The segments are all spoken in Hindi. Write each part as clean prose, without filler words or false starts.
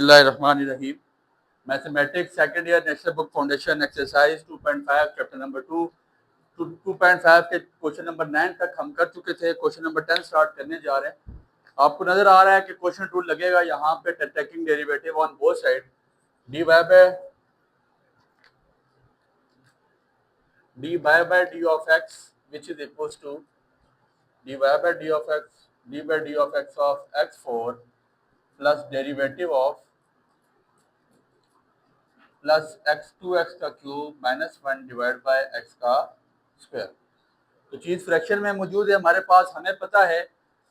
बिस्मिल्लाहिर्रहमानिर्रहीम। Mathematics second year national book foundation exercise 2.5 chapter number 2.5 के क्वेश्चन नंबर 9 तक हम कर चुके थे। क्वेश्चन नंबर 10 स्टार्ट करने जा रहे हैं। आपको नजर आ रहा है कि क्वेश्चन टूल लगेगा यहाँ पे taking derivative on both side d by d of x which is equals to d by d of x of x4 plus derivative of plus x2 का cube minus 1 divide by x का स्क्वायर। तो चीज फ्रैक्शन में मौजूद है हमारे पास। हमें पता है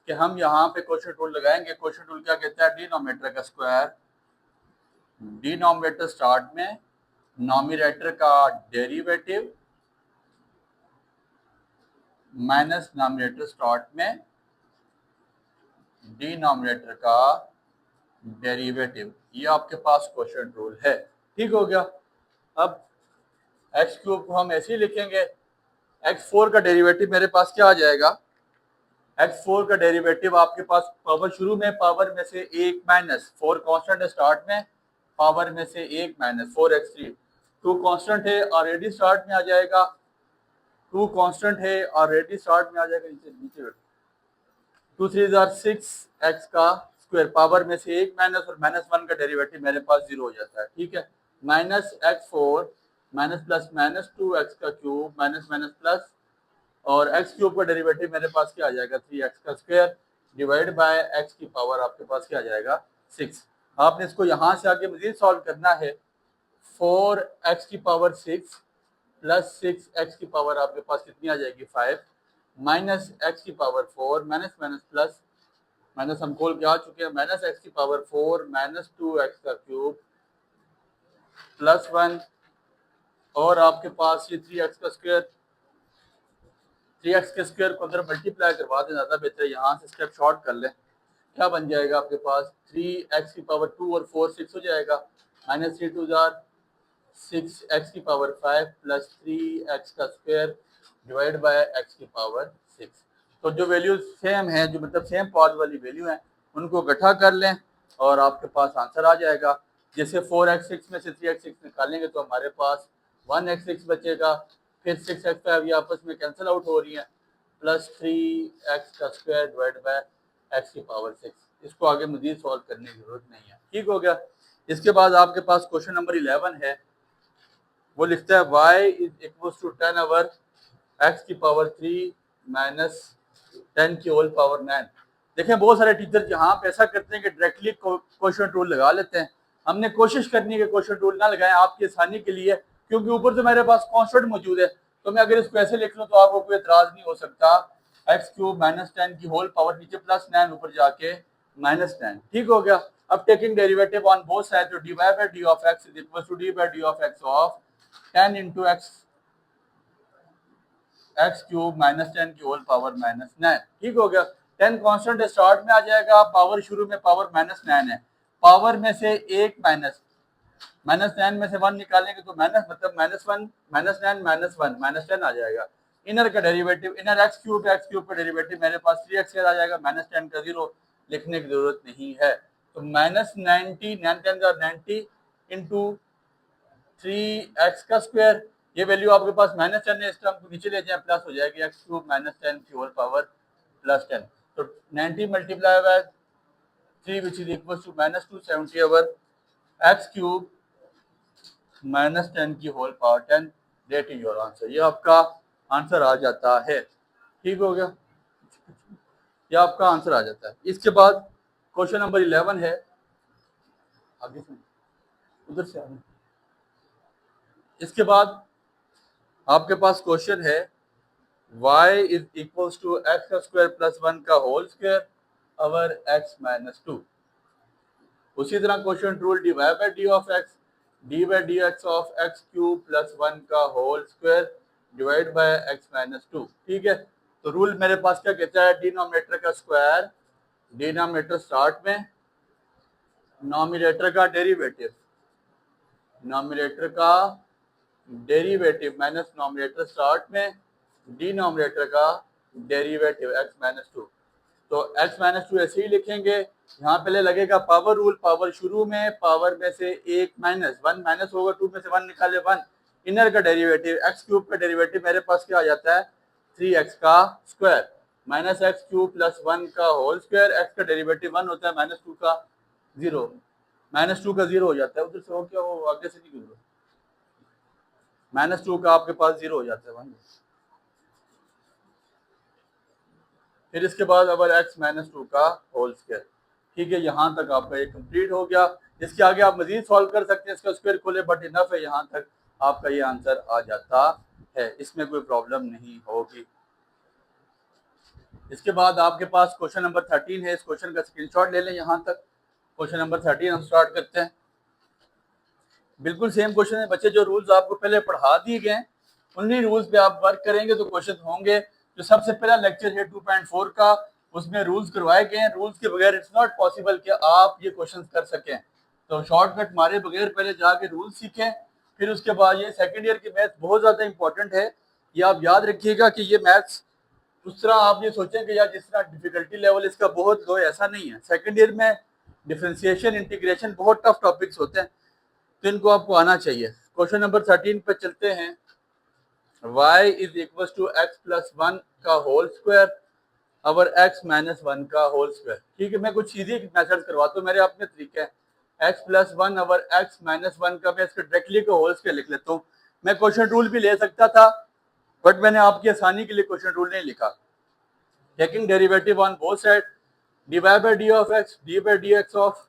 कि हम यहाँ पे क्वेश्चन टूल लगाएंगे। क्वेश्चन टूल क्या कहता है? डिनोमिनेटर का स्क्वायर, डिनोमिनेटर स्टार्ट में नॉमिनेटर का डेरिवेटिव माइनस नॉमिनेटर स्टार्ट में डिनोमिनेटर का डेरिवेटिव। ये आपके पास क्वेश्चन रूल है। ठीक हो गया। अब एक्स क्यूब को हम ऐसे ही लिखेंगे। x4 का डेरिवेटिव मेरे पास क्या आ जाएगा? x4 का डेरिवेटिव आपके पास पावर शुरू में पावर में से 1 माइनस 4 कांस्टेंट है स्टार्ट में, पावर में से 1 माइनस 4x3 2 कांस्टेंट है ऑलरेडी स्टार्ट में आ जाएगा। 2 कांस्टेंट है ऑलरेडी स्टार्ट में आ जाएगा। नीचे 2 3 6 x का स्क्वायर, पावर में से 1 माइनस और माइनस 1 का डेरिवेटिव मेरे पास 0 हो जाता है। ठीक है। Minus x4 minus plus minus 2x का क्यूब माइनस माइनस प्लस और x क्यूब का डेरिवेटिव मेरे पास क्या आ जाएगा? 3x का स्क्वायर डिवाइड बाय x की पावर आपके पास क्या आ जाएगा? 6। आपने इसको यहाँ से आगे मजीद सॉल्व करना है। 4x की पावर 6 प्लस 6x की पावर आपके पास कितनी आ जाएगी? 5 माइनस x की power 4 minus minus plus minus हम खोल के आ चुके हैं। माइनस x की पावर 4 माइनस 2x का क्यूब प्लस 1 और आपके पास ये 3x का स्क्वायर। 3x के स्क्वायर को अंदर मल्टीप्लाई करवा दें, ज़्यादा बेहतर है। यहाँ से स्टेप शॉर्ट कर लें। क्या बन जाएगा आपके पास? 3x की पावर 2 और 4 6 हो जाएगा। माइनस 3 2 6x की पावर 5 प्लस 3x का स्क्वायर डिवाइड बाय x की पावर 6। तो जो वैल्यूज सेम है, जो मतलब सेम पावर वाली वैल्यू है, उनको इकट्ठा कर लें और आपके पास आंसर आ जाएगा। जैसे 4x6 में से 3x6 निकालेंगे तो हमारे पास 1x6 बचेगा। फिर 6x5 ये आपस में कैंसिल आउट हो रही है। प्लस 3x का स्क्वायर डिवाइड बाय x की पावर 6। इसको आगे मजीद सॉल्व करने की जरूरत नहीं है। ठीक हो गया। इसके बाद आपके पास क्वेश्चन नंबर 11 है। वो लिखता है y is equal to 10 over x की पावर 3 माइनस 10 की होल पावर 9। देखें बहुत सारे टीचर यहाँ पे ऐसा करते हैं कि डायरेक्टली क्वेश्चन टूल लगा लेते हैं। हमने कोशिश करनी है कि क्वेश्चन टूल ना लगाएं आपकी आसानी के लिए, क्योंकि ऊपर तो मेरे पास कांस्टेंट मौजूद है। तो मैं अगर इसको ऐसे लिख लूँ तो आपको कोई एतराज नहीं हो सकता। एक्स क्यूब माइनस 10 की होल पावर नीचे प्लस 9 ऊपर जाके माइनस 9। ठीक हो गया। अब taking derivative on both side, तो d by d of x is equal to d by d of x of 10 into x cube minus 10 की होल पावर माइनस 9। ठीक हो गया। 10 कांस्टेंट स्टार्ट में आ जाएगा, पावर शुरू में पावर माइनस 9 है, पावर में से 1 माइनस 9 में से 1 निकालेंगे तो माइनस मतलब माइनस 1 माइनस 9 माइनस 1 माइनस 10 आ जाएगा। इनर का डेरिवेटिव, इनर एक्स क्यूब का डेरिवेटिव मेरे पास 3x आ जाएगा। माइनस 10 का 0 लिखने की जरूरत नहीं है। तो माइनस 90 इंटू 3x का स्क्वायर, ये वैल्यू आपके पास माइनस 10 है, इस टर्म को नीचे ले जाए प्लस हो जाएगी एक्स क्यूब माइनस 10 की होल पावर प्लस 10। तो 90 multiply by 3 which is equal to minus 270 over x cube minus 10 की whole power 10। That is your answer. ये आपका आंसर आ जाता है। ठीक हो गया। ये आपका आंसर आ जाता है। इसके बाद क्वेश्चन नंबर 11 है। आगे से उधर से आगे। इसके बाद आपके पास क्वेश्चन है y is equal to x का स्क्वायर प्लस 1 का whole square over x minus 2। उसी तरह question rule d by d of x of x cube plus 1 का whole square divide by x minus 2। ठीक है। तो रूल मेरे पास क्या कहता है? डिनोमिनेटर का स्क्वायर, डिनोमिनेटर स्टार्ट में नॉमिनेटर का डेरिवेटिव, नॉमिनेटर का डेरिवेटिव माइनस नॉमिनेटर स्टार्ट में डिनोमिनेटर का डेरिवेटिव x माइनस 2। तो x माइनस टू ऐसे ही लिखेंगे। यहाँ पहले लगेगा पावर रूल, पावर शुरू में, पावर में से एक माइनस वन माइनस होगा, टू में से वन निकाले वन, इनर का डेरिवेटिव एक्स क्यूब का डेरिवेटिव मेरे पास क्या आ जाता है 3x का square minus x cube plus one का होल स्क्वायर, एक्स का डेरिवेटिव वन होता है माइनस टू का जीरो, माइनस टू का जीरो हो जाता है, उधर से हो क्या वो आगे से नहीं गुजरो, माइनस टू का आपके पास जीरो हो जाता है वन। फिर इसके बाद अब एक्स माइनस टू का होल स्क्वायर। ठीक है, यहाँ तक आपका ये कंप्लीट हो गया। इसके आगे आप मजीद सॉल्व कर सकते हैं, इसका स्क्वायर खोले, बट इनफ है, यहाँ तक आपका ये आंसर आ जाता है, इसमें कोई प्रॉब्लम नहीं होगी। इसके बाद आपके पास क्वेश्चन नंबर 13 है, इस क्वेश्चन का स्क्रीनशॉट ले लें। यहाँ तक क्वेश्चन नंबर 13 हम स्टार्ट करते हैं। बिल्कुल सेम क्वेश्चन है बच्चे, जो रूल्स आपको पहले पढ़ा दिए गए उन्हीं रूल्स पे आप वर्क करेंगे तो क्वेश्चन होंगे। जो सबसे पहला लेक्चर है 2.4 का, उसमें रूल्स करवाए गए हैं। रूल्स के बगैर इट्स नॉट पॉसिबल कि आप ये क्वेश्चन कर सकें, तो शॉर्टकट मारे बगैर पहले जाके रूल्स सीखें, फिर उसके बाद ये सेकेंड ईयर की मैथ्स बहुत ज़्यादा इंपॉर्टेंट है। ये आप याद रखिएगा कि ये मैथ्स उस तरह आप ये सोचें कि यार जिस तरह डिफिकल्टी लेवल इसका बहुत लो, ऐसा नहीं है। सेकेंड ईयर में डिफरेंशिएशन, इंटीग्रेशन बहुत टफ टॉपिक्स होते हैं, तो इनको आपको आना चाहिए। क्वेश्चन नंबर 13 पे चलते हैं। y is equal to x plus one का whole square over x minus one का होल स्क्वायर। ठीक है, मैं कुछ इजी मेथड करवाता हूँ, मेरे अपने तरीके हैं। x प्लस वन अवर x माइनस वन का मैं इसका डायरेक्टली का होल स्क्वायर लिख लेता हूँ। मैं क्वेश्चन रूल भी ले सकता था, बट मैंने आपकी आसानी के लिए क्वेश्चन रूल नहीं लिखा। Taking derivative on both side, dy by d of x, d by dx of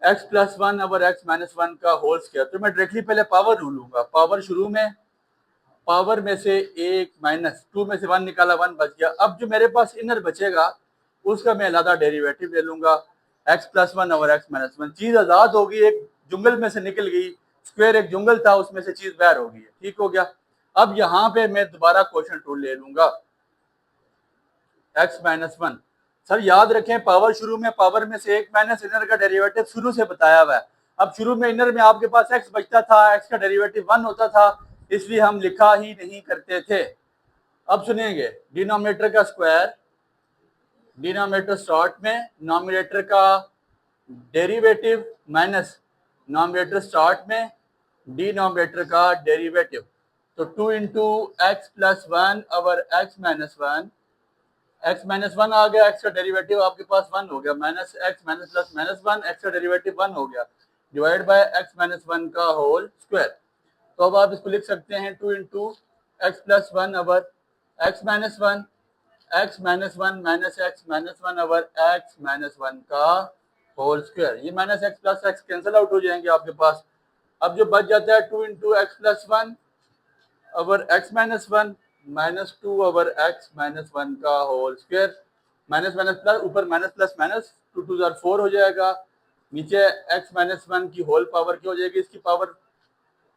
x plus one our x minus one का होल स्क्वायर। तो मैं डायरेक्टली पहले पावर रूल लूंगा, पावर शुरू में, पावर में से एक माइनस टू में से वन निकाला, वन बच गया। अब जो मेरे पास इनर बचेगा उसका मैं अलग डेरिवेटिव ले लूंगा, x प्लस वन अवर x माइनस वन। चीज आजाद होगी, एक जुंगल में से निकल गई, स्क्वायर एक जुंगल था उसमें से चीज बाहर हो गई है। ठीक हो गया। अब यहाँ पे मैं दोबारा क्वेश्चन रूल ले लूंगा, x माइनस वन। सर याद रखें, पावर शुरू में, पावर में से एक माइनस इनर का डेरिवेटिव शुरू से बताया हुआ है। अब शुरू में इनर में आपके पास x बचता था, x का डेरिवेटिव वन होता था, इसलिए हम लिखा ही नहीं करते थे। अब सुनेंगे, डिनोमिनेटर का स्क्वायर, डिनोमिनेटर स्टार्ट में, नॉमिनेटर का डेरिवेटिव माइनस नॉमिनेटर स्टार्ट में, डिनोमिनेटर का डेरिवेटिव। तो 2 into x plus one over x minus one, x minus one आ गया, x का डेरिवेटिव आपके पास वन हो गया, minus x minus plus minus one, x का डेरिवेटिव वन हो गया, divide by x minus one का होल स्क्वायर। तो अब आप इसको लिख सकते हैं 2 into x plus one over x minus one, x minus one minus x minus one over x minus one का होल स्क्वायर। ये minus x plus x cancel out हो जाएंगे आपके पास। अब जो बच जाता है 2 into x plus one over x minus one minus two over x minus one का whole square, minus minus plus, ऊपर minus plus minus, two two जार फोर हो जाएगा, नीचे एक्स माइनस वन की होल पावर क्या हो जाएगी, इसकी पावर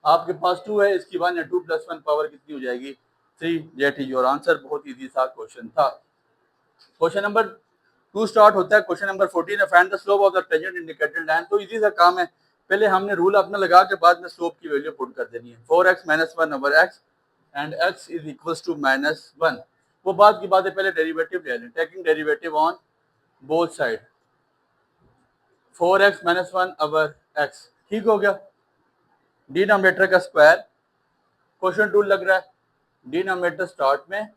आपके पास टू है, इसकी वन है, टू प्लस वन पावर कितनी हो जाएगी 3। That is your answer. बहुत इजी सा क्वेश्चन था। क्वेश्चन नंबर 2 स्टार्ट होता है। क्वेश्चन नंबर 14 है, find the slope of the tangent indicated line. तो इजी सा काम है, पहले हमने रूल अपना लगा के बाद में स्लोप की वैल्यू पुट कर देनी है। 4x minus one over x and x is equal to minus one. वो बात की बात है, पहले डेरिवेटिव ले लें, taking derivative on both side, 4x minus one over x। ठीक हो गया। डिनोमिनेटर का स्क्वायर, क्वेश्चन टूल लग रहा है, डिनोमिनेटर स्टार्ट में,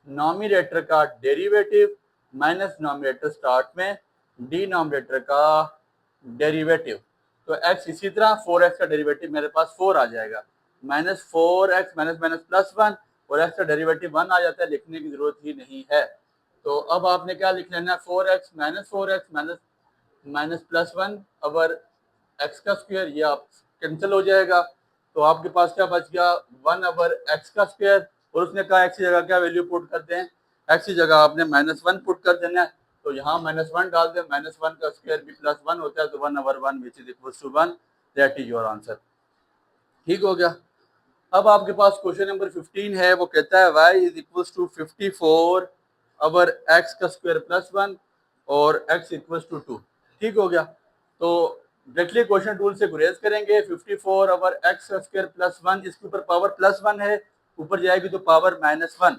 नॉमिनेटर का डेरिवेटिव माइनस नॉमिनेटर स्टार्ट में, डिनोमिनेटर का डेरिवेटिव। तो x इसी तरह 4x का डेरिवेटिव मेरे पास 4 आ जाएगा, minus 4x minus minus plus one, और x का डेरिवेटिव 1 आ जाता है, लिखने की जरूरत ही नहीं है। तो अब आपने क्या लिख लेना है, 4x minus minus plus one over x का स्क्वायर, ये आप कैंसिल हो जाएगा। तो आपके पास क्या बच गया, 1 ओवर x का स्क्वायर, और उसने कहा x की जगह क्या वैल्यू पुट कर दें, x की जगह आपने माइनस वन पुट कर देना है। तो यहाँ माइनस वन डाल दें, माइनस वन का स्क्वायर भी प्लस वन होता है, तो 1 over one which is equal to 1। That is your answer. ठीक हो गया। अब आपके पास क्वेश्चन नंबर 15 है, वो कहता है y is equal to 54 over x का स्क्वायर प्लस वन और x इक्वल टू 2। ठीक हो गया। तो डायरेक्टली क्वेश्चन टूल से गुरेज करेंगे, 54 ओवर x का स्क्वायर प्लस वन, इसके ऊपर पावर प्लस वन है, ऊपर जाएगी तो पावर माइनस वन,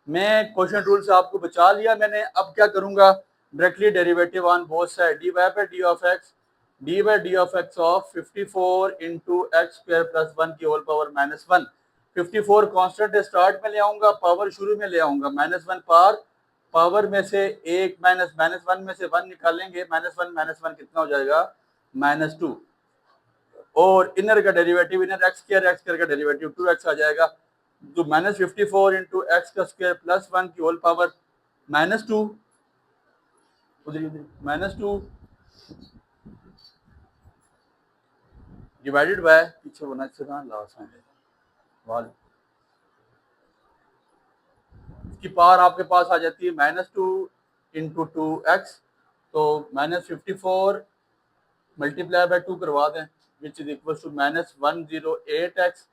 मैं क्वेश्चन रूल से आपको बचा लिया मैंने। अब क्या करूंगा, directly derivative on both side, d by d of x of 54 into x square plus 1 की होल पावर -1। 54 कांस्टेंट स्टार्ट में ले आऊंगा, पावर शुरू में ले आऊंगा, -1 पावर में से एक -1 में से 1 निकालेंगे, -1 कितना हो जाएगा, -2। और इनर का डेरिवेटिव, इनर एक्स स्क्वायर का डेरिवेटिव 2x आ जाएगा। तो -54 इंटू एक्स का स्क्वायर प्लस 1 की होल पावर -2, -2 डिवाइडेड बाय, पीछे होना चाहिए लास्ट में, इसकी पावर आपके पास आ जाती है -2 इंटू 2x। तो -54 मल्टीप्लाई बाय 2 करवा दें, विच इज इक्वल टू -108x।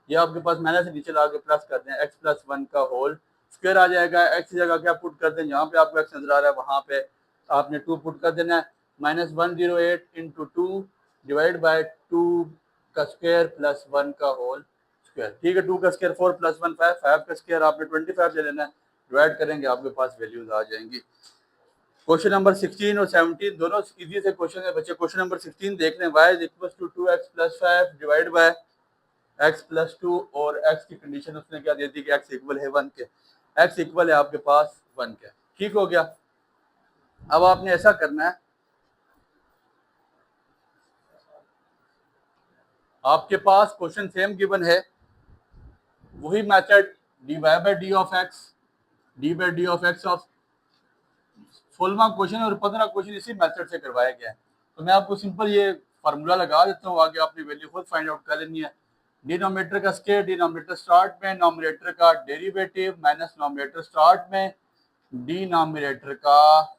ये आपके पास माइनस से नीचे ला के प्लस कर दें, x प्लस 1 का होल स्क्वायर आ जाएगा। x की जगह क्या पुट कर दें, यहाँ पे आपको x नजर आ रहा है, वहाँ पे आपने 2 पुट कर देना है। -108 इंटू 2 डिवाइड बाय 2 का स्क्वायर प्लस 1 का होल स्क्वायर। ठीक है, 2 का स्क्वायर 4 प्लस 1 5, 5 का स्क्वायर आपने 25 ले लेना है, डिवाइड करेंगे आपके पास वैल्यूज आ जाएंगी। क्वेश्चन नंबर 16 और 17 दोनों इजी से क्वेश्चन है बच्चे। क्वेश्चन नंबर 16 देख लें, y is equal to 2x plus 5 divide by x plus 2, और x की कंडीशन उसने क्या दे दी कि x इक्वल है 1 के, x इक्वल है आपके पास 1 के। ठीक हो गया। अब आपने ऐसा करना है, आपके पास क्वेश्चन सेम गिवन है, वही method d y by d of x of 16वां क्वेश्चन और 15 क्वेश्चन इसी मेथड से करवाया गया है। तो मैं आपको सिंपल ये फार्मूला लगा देता हूँ, आगे आपने वैल्यू खुद फाइंड आउट कर लेनी है। डिनोमिनेटर का स्क्वायर, डिनोमिनेटर स्टार्ट में, नॉमिनेटर का डेरिवेटिव माइनस नॉमिनेटर स्टार्ट में डिनोमिनेटर का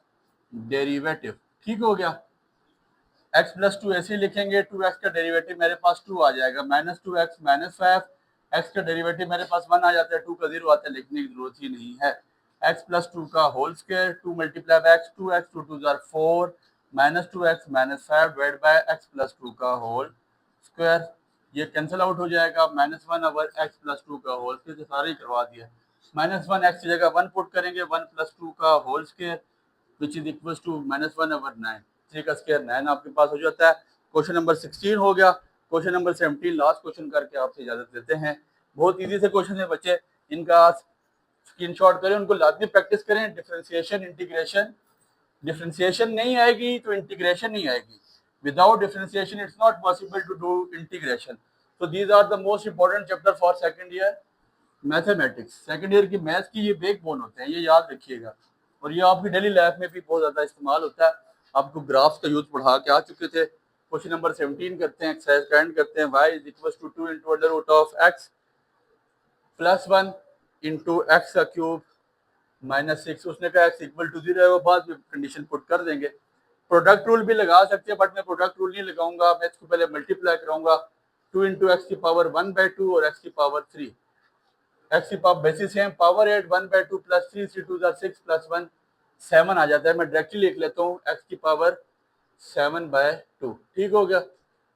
डेरिवेटिव। ठीक हो गया। x प्लस 2 ऐसे लिखेंगे, 2x का डेरिवेटिव मेरे पास 2 आ जाएगा, -2x -5, x का डेरिवेटिव मेरे पास 1 आ जाता है, 2 का 0 आता है, लिखने की जरूरत ही नहीं है। x प्लस 2 का whole square, 2 multiply by x, 2x 2 2 जार 4, -2x -5 divide by x plus 2 का होल स्क्वायर। ये कैंसिल आउट हो जाएगा, -1 ओवर x प्लस 2 का होल स्क्वायर, सारे ही करवा दिया। -1 x की जगह 1 पुट करेंगे, 1 प्लस 2 का whole square which is equal to -1 over 9, 3 का स्क्वायर 9 आपके पास हो जाता है। क्वेश्चन नंबर 16 हो गया। क्वेश्चन नंबर 17 लास्ट क्वेश्चन करके आपसे इजाजत देते हैं। बहुत इजी से क्वेश्चन है बच्चे, इनका स्क्रीनशॉट करें, उनको लाजमी प्रैक्टिस करें। डिफरेंशिएशन, इंटीग्रेशन, डिफरेंशिएशन नहीं आएगी तो इंटीग्रेशन नहीं आएगी। Without differentiation it's not possible to do integration. So these are the most important chapter for second year mathematics. Second year की मैथ्स की ये बैकबोन होते हैं, ये याद रखिएगा। और ये आपकी डेली लाइफ में भी बहुत ज़्यादा इस्तेमाल होता है। आपको ग्राफ्स का यूज पढ़ा के आ चुके थे। क्वेश्चन नंबर 17 करते हैं, एक्सरसाइज का एंड करते हैं। y is equal to 2 into under root of x plus 1 into x का क्यूब -6। उसने कहा x इक्वल टू 0 है, वो बाद में कंडीशन पुट कर देंगे। प्रोडक्ट रूल भी लगा सकते हैं, बट मैं प्रोडक्ट रूल नहीं लगाऊंगा, मैं इसको पहले मल्टीप्लाई कराऊंगा। 2 इंटू एक्स की पावर 1/2 और एक्स की पावर 3, एक्स की पावर बेसिस है पावर 8, 1/2 प्लस 3 3 2 6 प्लस 1 7 आ जाता है। मैं डायरेक्टली लिख लेता हूँ एक्स की पावर 7/2। ठीक हो गया।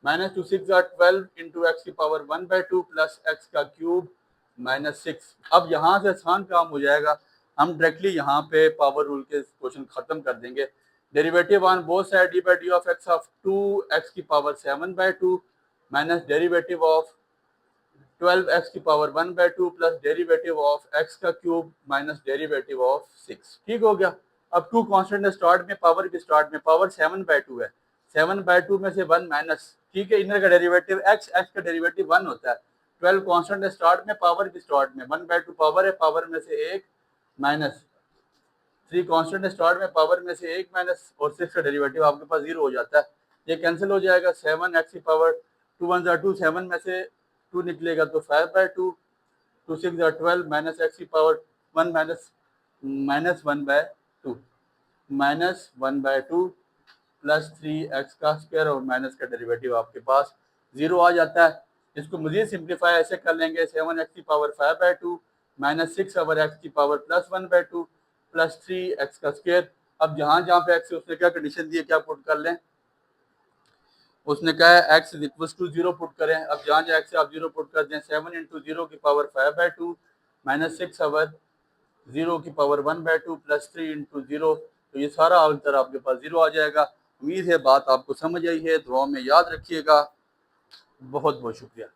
-2 6 12 इंटू एक्स की पावर 1/2 प्लस एक्स का क्यूब -6। अब यहाँ से आसान काम हो जाएगा, हम डायरेक्टली यहाँ पे पावर रूल के क्वेश्चन खत्म कर देंगे। Derivative on both side D by d of x of 2x की power 7/2 minus derivative of 12x की power 1/2 plus derivative of x का क्यूब माइनस डेरिवेटिव ऑफ 6। ठीक हो गया। अब 2 कांस्टेंट है स्टार्ट में, पावर भी स्टार्ट में, पावर 7/2 है, 7/2 में से 1 माइनस। ठीक है, इनर का डेरिवेटिव x का डेरिवेटिव 1 होता है। 12 कांस्टेंट है स्टार्ट में, पावर भी स्टार्ट में, 1/2 पावर है, पावर में से 1 माइनस 3 कांस्टेंट है स्टार्ट में, पावर में से 1 माइनस, और 6 का डेरिवेटिव आपके पास 0 हो जाता है। ये कैंसिल हो जाएगा। 7x की पावर 2 1 2, 7 में से 2 निकलेगा तो 5/2, 2 6 12 माइनस एक्स की पावर 1 -1/2 -1/2 प्लस 3x का स्क्वायर और माइनस का डेरिवेटिव आपके पास 0 आ जाता है। इसको मजीद सिंप्लीफाई ऐसे कर लेंगे, 7x की पावर 5/2 माइनस 6 ओवर एक्स की पावर प्लस 1/2 प्लस 3x का स्क्वायर। अब जहाँ जहाँ पे x है उसने क्या कंडीशन दी है, क्या पुट कर लें, उसने कहा है x is equal to 0 put करें। अब जहाँ जहाँ x है आप 0 पुट कर दें। 7 इंटू 0 की पावर 5/2 माइनस 6 ओवर 0 की पावर 1/2 प्लस 3 इंटू 0, तो ये सारा आंसर आपके पास 0 आ जाएगा। उम्मीद है बात आपको समझ आई है, दुआ में याद रखिएगा। बहुत बहुत शुक्रिया।